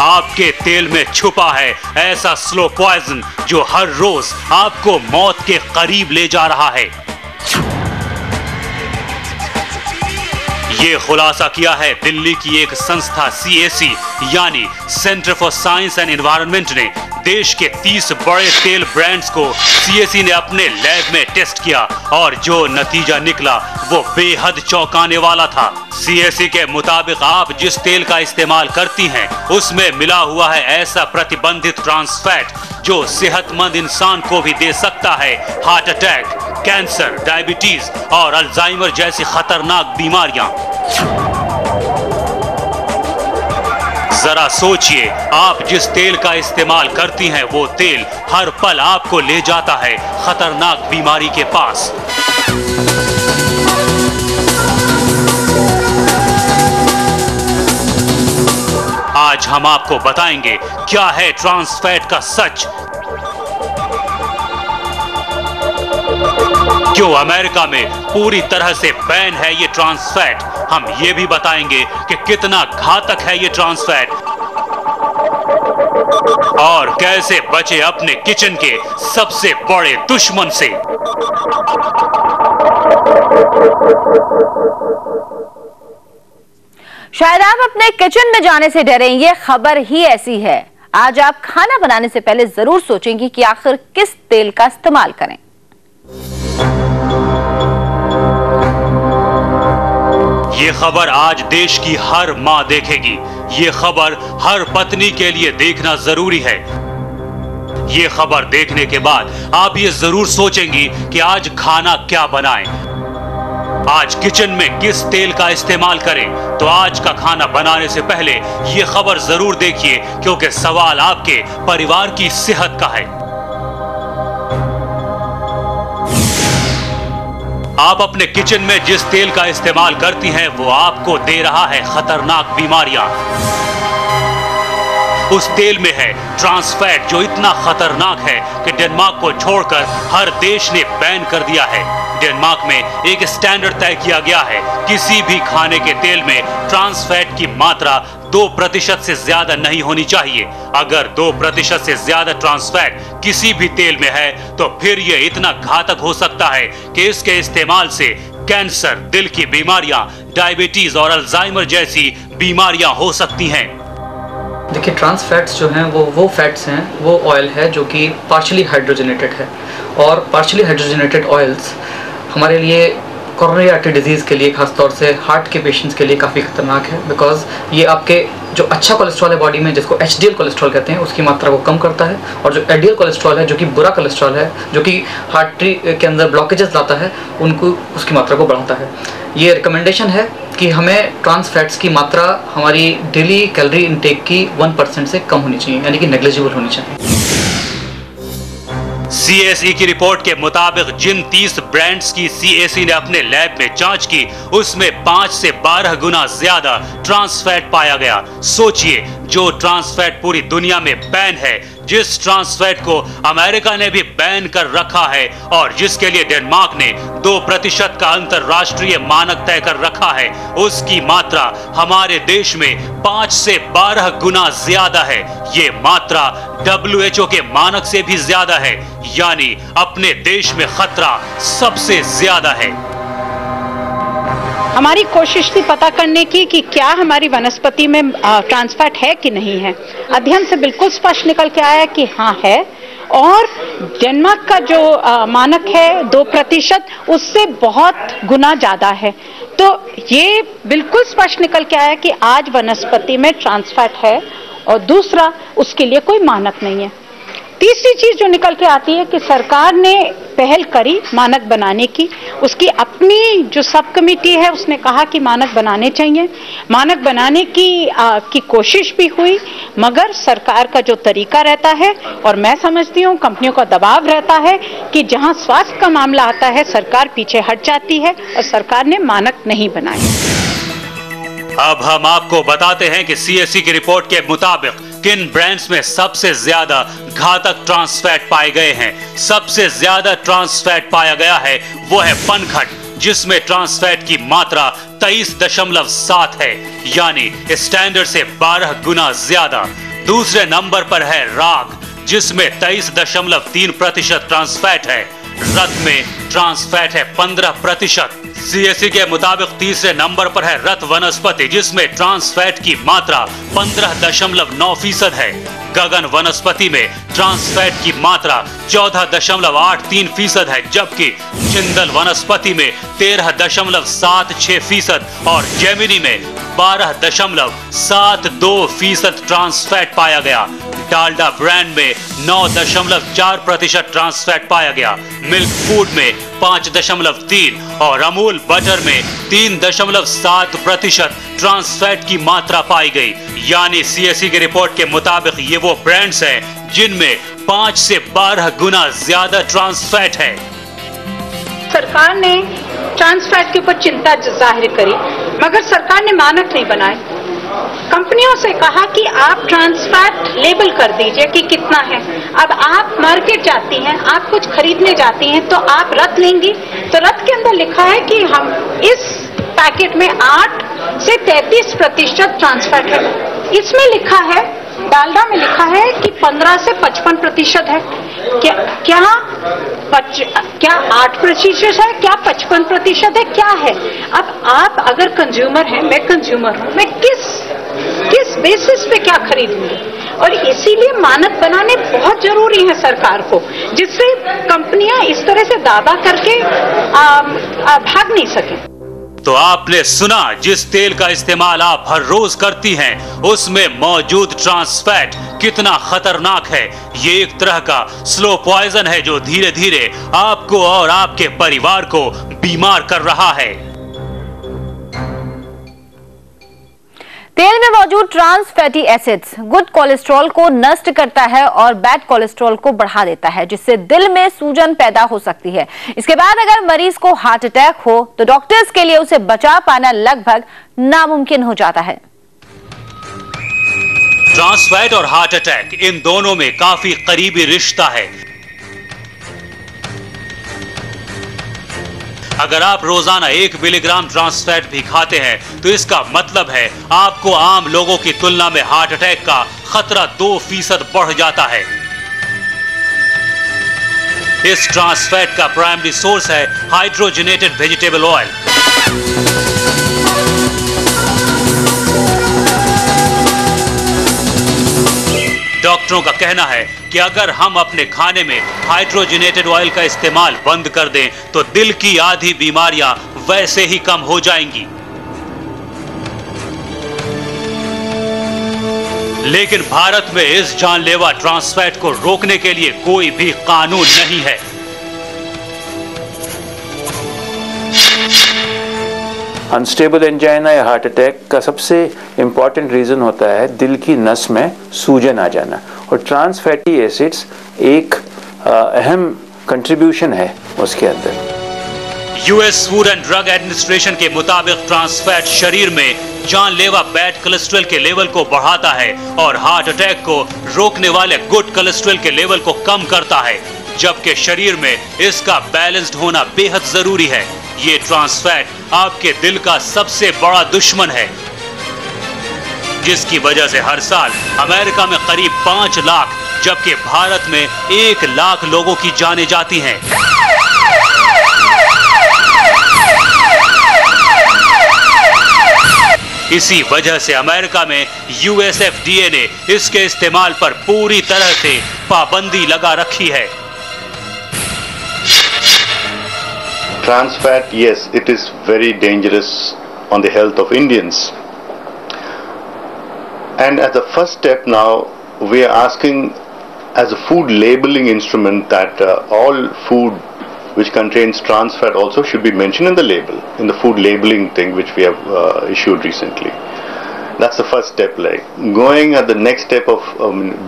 आपके तेल में छुपा है ऐसा स्लो पॉइजन जो हर रोज आपको मौत के करीब ले जा रहा है। ये खुलासा किया है दिल्ली की एक संस्था CAC यानी centre for science and environment ने। देश के 30 बड़े तेल ब्रांड्स को CAC ने अपने लैब में टेस्ट किया और जो नतीजा निकला वो बेहद चौंकाने वाला था। CAC के मुताबिक आप जिस तेल का इस्तेमाल करती हैं उसमें मिला हुआ है ऐसा प्रतिबंधित ट्रांस फैट जो सेहतमंद इंसान को भी दे सकता है हार्ट अटैक, कैंसर, डायबिटीज और अल्जाइमर जैसी खतरनाक बीमारियां। जरा सोचिए, आप जिस तेल का इस्तेमाल करती हैं वो तेल हर पल आपको ले जाता है खतरनाक बीमारी के पास। आज हम आपको बताएंगे क्या है ट्रांस फैट का सच, क्यों अमेरिका में पूरी तरह से बैन है ये ट्रांस फैट। हम ये भी बताएंगे कि कितना घातक है ये ट्रांस फैट और कैसे बचे अपने किचन के सबसे बड़े दुश्मन से। शायद आप अपने किचन में जाने से डरें, ये खबर ही ऐसी है। आज आप खाना बनाने से पहले जरूर सोचेंगे कि आखिर किस तेल का इस्तेमाल करें। ये खबर आज देश की हर मां देखेगी। ये खबर हर पत्नी के लिए देखना जरूरी है। ये खबर देखने के बाद आप ये जरूर सोचेंगी कि आज खाना क्या बनाएं, आज किचन में किस तेल का इस्तेमाल करें। तो आज का खाना बनाने से पहले ये खबर जरूर देखिए, क्योंकि सवाल आपके परिवार की सेहत का है। आप अपने किचन में जिस तेल का इस्तेमाल करती हैं वो आपको दे रहा है खतरनाक बीमारियां। उस तेल में है ट्रांस फैट जो इतना खतरनाक है कि डेनमार्क को छोड़कर हर देश ने बैन कर दिया है। डेनमार्क में एक स्टैंडर्ड तय किया गया है, किसी भी खाने के तेल में ट्रांस फैट की मात्रा 2% से ज्यादा नहीं होनी चाहिए। अगर 2% से ज्यादा ट्रांस फैट किसी भी तेल में है तो फिर यह इतना घातक हो सकता है कि इसके इस्तेमाल से कैंसर, दिल की बीमारियां, डायबिटीज और अल्जाइमर जैसी बीमारियां हो सकती हैं। देखिए, ट्रांस फैट्स जो हैं वो फैट्स हैं, वो ऑयल है जो कि पार्शियली हाइड्रोजनेटेड है और पार्शियली हाइड्रोजनेटेड ऑयल्स हमारे लिए कोरोनरी आर्टरी डिजीज़ के लिए, खासतौर से हार्ट के पेशेंट्स के लिए काफ़ी खतरनाक है। बिकॉज ये आपके जो अच्छा कोलेस्ट्रॉल है बॉडी में, जिसको HDL कोलेस्ट्रॉल कहते हैं, उसकी मात्रा को कम करता है, और जो LDL कोलेस्ट्रॉल है जो कि बुरा कोलेस्ट्रॉल है, जो कि हार्टरी के अंदर ब्लॉकेजेस लाता है, उनको उसकी मात्रा को बढ़ाता है। ये रिकमेंडेशन है कि हमें ट्रांस फैट्स की मात्रा हमारी डेली कैलोरी इनटेक की 1% से कम होनी चाहिए, यानी कि नेग्लिजिबल होनी चाहिए। CAC की रिपोर्ट के मुताबिक जिन 30 ब्रांड्स की CAC ने अपने लैब में जांच की उसमें 5 से 12 गुना ज्यादा ट्रांस फैट पाया गया। सोचिए, जो ट्रांस फैट पूरी दुनिया में बैन है, जिस ट्रांस फैट को अमेरिका ने भी बैन कर रखा है और जिसके लिए डेनमार्क ने 2% का अंतरराष्ट्रीय मानक तय कर रखा है, उसकी मात्रा हमारे देश में 5 से 12 गुना ज्यादा है। ये मात्रा WHO के मानक से भी ज्यादा है, यानी अपने देश में खतरा सबसे ज्यादा है। हमारी कोशिश थी पता करने की कि क्या हमारी वनस्पति में ट्रांस फैट है कि नहीं है। अध्ययन से बिल्कुल स्पष्ट निकल के आया कि हाँ है, और डेनमार्क का जो मानक है 2%, उससे बहुत गुना ज्यादा है। तो ये बिल्कुल स्पष्ट निकल के आया कि आज वनस्पति में ट्रांस फैट है, और दूसरा उसके लिए कोई मानक नहीं है। तीसरी चीज जो निकल के आती है कि सरकार ने पहल करी मानक बनाने की, उसकी अपनी जो सब कमेटी है उसने कहा कि मानक बनाने चाहिए। मानक बनाने की कोशिश भी हुई, मगर सरकार का जो तरीका रहता है, और मैं समझती हूँ कंपनियों का दबाव रहता है कि जहाँ स्वास्थ्य का मामला आता है सरकार पीछे हट जाती है, और सरकार ने मानक नहीं बनाए। अब हम आपको बताते हैं कि CAC की रिपोर्ट के मुताबिक किन ब्रांड्स में सबसे ज्यादा घातक ट्रांस फैट पाए गए हैं। सबसे ज्यादा ट्रांस फैट पाया गया है वो है पनघट, जिसमें ट्रांस फैट की मात्रा 23.7 है, यानी स्टैंडर्ड से 12 गुना ज्यादा। दूसरे नंबर पर है राग, जिसमें 23.3% ट्रांस फैट है। रत में ट्रांस फैट है 15%। सीएससी के मुताबिक तीसरे नंबर पर है रत वनस्पति, जिसमें ट्रांस फैट की मात्रा 15.9% है। गगन वनस्पति में ट्रांस फैट की मात्रा 14.83% है, जबकि चिंदल वनस्पति में 13.76% और जेमिनी में 12.72% ट्रांस फैट पाया गया। डालडा ब्रांड में 9.4% ट्रांस फैट पाया गया। मिल्क फूड में 5.3 और अमूल बटर में 3.7% ट्रांस फैट की मात्रा पाई गई। यानी सीएससी की रिपोर्ट के मुताबिक ये वो ब्रांड्स हैं जिनमें 5 से 12 गुना ज्यादा ट्रांस फैट है। सरकार ने ट्रांस फैट के ऊपर चिंता जाहिर करी, मगर सरकार ने मानक नहीं बनाए। कंपनियों से कहा कि आप ट्रांस फैट लेबल कर दीजिए कि कितना है। अब आप मार्केट जाती हैं, आप कुछ खरीदने जाती हैं, तो आप रत लेंगी, तो रत के अंदर लिखा है कि हम इस पैकेट में 8 से 33% ट्रांस फैट है। इसमें लिखा है, डालडा में लिखा है कि 15 से 55% है। क्या 8% है, क्या 55% है, क्या है? अब आप अगर कंज्यूमर हैं, मैं कंज्यूमर हूं, मैं किस बेसिस पे क्या खरीदूंगी? और इसीलिए मानक बनाने बहुत जरूरी है सरकार को, जिससे कंपनियां इस तरह से दावा करके भाग नहीं सके। तो आपने सुना, जिस तेल का इस्तेमाल आप हर रोज करती हैं, उसमें मौजूद ट्रांस फैट कितना खतरनाक है। ये एक तरह का स्लो पॉइजन है जो धीरे धीरे आपको और आपके परिवार को बीमार कर रहा है। तेल में मौजूद trans fatty acids good cholesterol को नष्ट करता है और बैड कोलेस्ट्रॉल को बढ़ा देता है, जिससे दिल में सूजन पैदा हो सकती है। इसके बाद अगर मरीज को हार्ट अटैक हो तो डॉक्टर्स के लिए उसे बचा पाना लगभग नामुमकिन हो जाता है। ट्रांस फैट और हार्ट अटैक, इन दोनों में काफी करीबी रिश्ता है। अगर आप रोजाना 1 मिलीग्राम ट्रांस फैट भी खाते हैं तो इसका मतलब है आपको आम लोगों की तुलना में हार्ट अटैक का खतरा 2% बढ़ जाता है। इस ट्रांस फैट का प्राइमरी सोर्स है हाइड्रोजनेटेड वेजिटेबल ऑयल। डॉक्टरों का कहना है कि अगर हम अपने खाने में हाइड्रोजनेटेड ऑयल का इस्तेमाल बंद कर दें तो दिल की आधी बीमारियां वैसे ही कम हो जाएंगी। लेकिन भारत में इस जानलेवा ट्रांस फैट को रोकने के लिए कोई भी कानून नहीं है। अनस्टेबल एंजाइना या हार्ट अटैक का सबसे इम्पॉर्टेंट रीज़न होता है दिल की नस में सूजन आ जाना, और ट्रांस फैटी एसिड्स एक अहम कंट्रीब्यूशन है उसके अंदर। US food and drug administration के मुताबिक ट्रांस फैट शरीर में जानलेवा बैड कोलेस्ट्रॉल के लेवल को बढ़ाता है और हार्ट अटैक को रोकने वाले गुड कोलेस्ट्रॉल के लेवल को कम करता है, जबकि शरीर में इसका बैलेंस्ड होना बेहद जरूरी है। ये ट्रांस फैट आपके दिल का सबसे बड़ा दुश्मन है, जिसकी वजह से हर साल अमेरिका में करीब 5 लाख जबकि भारत में 1 लाख लोगों की जानें जाती हैं। इसी वजह से अमेरिका में यूएसएफडीए ने इसके इस्तेमाल पर पूरी तरह से पाबंदी लगा रखी है। Trans fat, yes, it is very dangerous on the health of Indians. And as a first step now, we are asking as a food labeling instrument that all food which contains trans fat also should be mentioned in the label, in the food labeling thing which we have issued recently. That's the first step. Like going at the next step of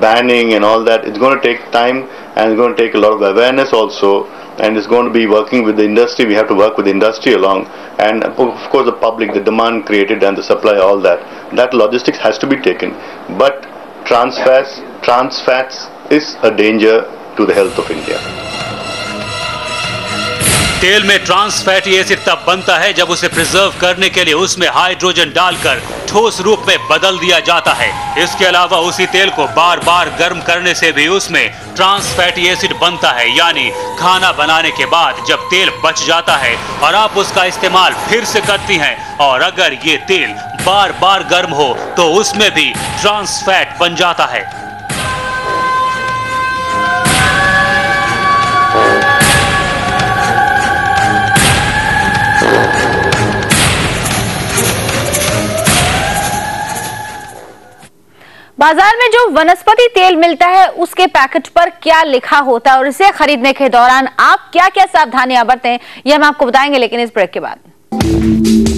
banning and all that, it's going to take time and it's going to take a lot of awareness also, and it's going to be working with the industry. We have to work with the industry along, and of course the public, the demand created and the supply, all that logistics has to be taken. But trans fats is a danger to the health of India. तेल में trans fatty acid तब बनता है जब उसे preserve करने के लिए उसमें हाइड्रोजन डालकर ठोस रूप में बदल दिया जाता है। इसके अलावा उसी तेल को बार बार गर्म करने से भी उसमें ट्रांस फैटी एसिड बनता है। यानी खाना बनाने के बाद जब तेल बच जाता है और आप उसका इस्तेमाल फिर से करती हैं और अगर ये तेल बार बार गर्म हो तो उसमें भी ट्रांस फैट बन जाता है। बाजार में जो वनस्पति तेल मिलता है उसके पैकेट पर क्या लिखा होता है और इसे खरीदने के दौरान आप क्या क्या सावधानियां बरतें, ये हम आपको बताएंगे, लेकिन इस ब्रेक के बाद।